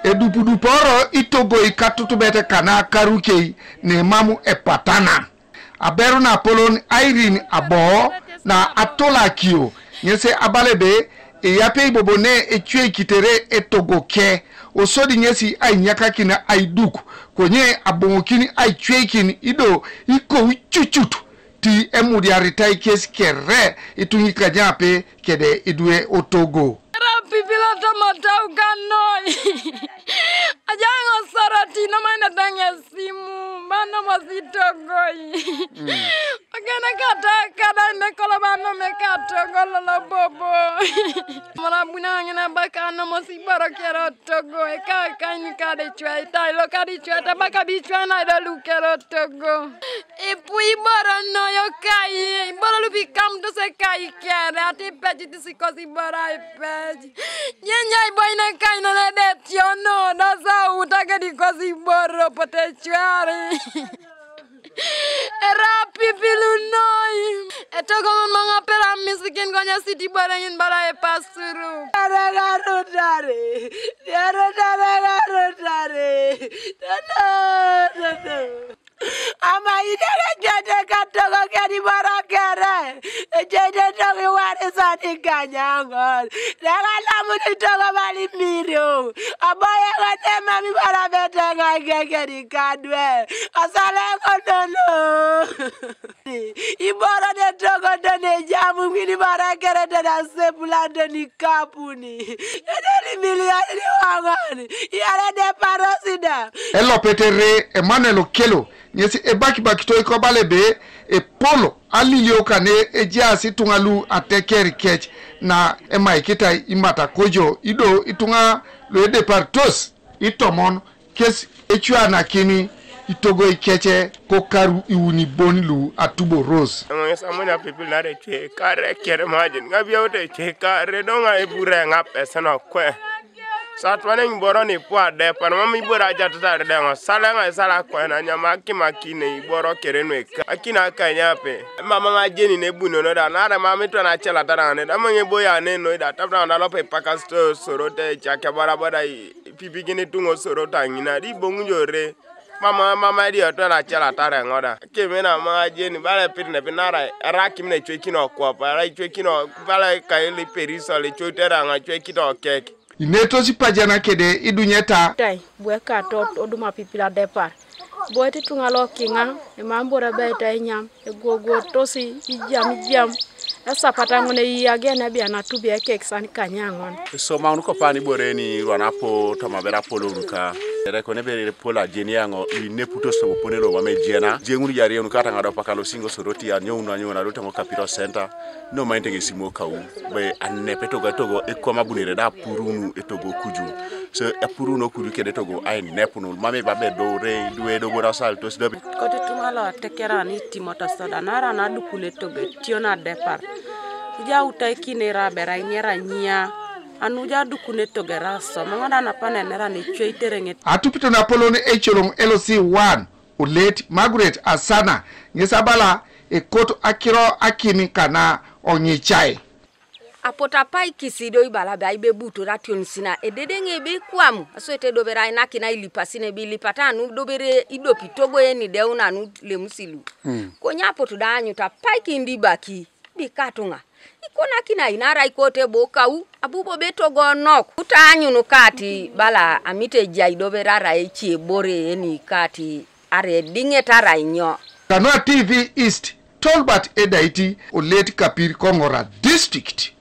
Edupuduporo itogo ikatutubete kana karukei ne mamu epatana. Aberu na polon Irene abo na atola kio. Nyese abalebe yape ibobone etue kitere etogo ke. Osodi nyesi ay nyakakina ay duku. Kwenye abongokini ay chwekin ido iko chuchutu. Ti emudi aritai kesi kere itungi kajape kede idue otogo. Pipila tomatau kanoi. Ajango sarati na mana tanya simu mana masitogoi. Agana kata kada nekola bano mekato gololo bobo. Mala buna ngena bakana masibara kero togo e ka ni kade chwa tai lo kadi chwa ta baka bi chwa na do lu kero togo. E pui bora no yo kai bora lu bi kam to se kai kere ati peji tisikosi bora e peji. Nyanya boina kaina na detiono na za utaka di kosi boro potechwari. Era pipilu noi. Etogo manga pera misikin gonya city barangin bara e pasuru. Garudare. Ama idere jade katogo kedi barakere. Jade togi wari sani kanyangol. Regala muni togo bali mirio. Aboye kote mami barabete nga kedi kadwe. Asale konono. Ibora de togo done jamu mini barakere dena sepula doni kapuni. Edeli miliani wangani. Yale de parosida. Elo petere Emmanuel Okelo. Nyesi ebaki bakito ikobalebe polo alilio kane ejiasi tungalu atekeri kech na emaikita imata kojo ido itunga lo departos itomon kes echua na kini itogo ikeche kokaru iuni bonlu atubo rose. Samanya people na de che kare kere majin ngabia ote che kare donga ebure ngapesa na kwe. Satwane ngiboro ni pwa de pan mami bora jatuta de ngo sala sala ko na nyama kimakine iboro kerenwe akina kanyape mama ngajeni ne buno no da na mama to na chela tara ne da manye boya ne no da tabra na lope pakasto sorote chake bara bara pipi gini tungo sorota ngina di bongjore mama di to na chela tara ngoda kemena mama jeni bale pitne pinara rakim ne chwekino kwa para chwekino bale kaili periso le chotera nga chwekito keke Ineto si pajana kede idunyeta. Tai bueka to oduma pipila depart. Boeti tungalo kinga e mambora beta nyam e gogo tosi ijam. Esa patangone yagena bia na tubi e keksan kanyangon. So maunu ko pani boreni wanapo to mabera polo ruka. Reko ne bere pola jeniango ne puto so ponelo wa mejena. Jengunu yari onu kata ngado pakalo singo soroti ya nyona ruta ngo capitol center. No mainte gesimo kau be anne petogo togo e koma bunire da purunu etogo kuju. So e puruno kuju kede togo ai nepuno mame babe do re duwe do bora salto so dobe. Kote tumala tekera ni timota soda nara na dukule toge tiona depart. Ja utaiki nera bera nyera nya anuja dukune togera so mangana na pane nera ni chweiterenge atupito na polone echolong LC1 ulet Margaret Asana ngesabala ekoto akiro akimi kana onyichai apota pai kisido ibala ba ibe buto ration sina ededenge be kwamu aso ete dobera ina kina ilipasine bilipatanu dobere idopi togo eni deuna nu lemusilu konya poto danyu ta pai kindi baki bikatunga ikona kina inara ikote bokau abubo beto gonok utanyu nukati bala amite jaidobera echi bore eni kati are dinge tara inyo Kanwa TV East Tolbert Edaiti Olet Kapir Kongora District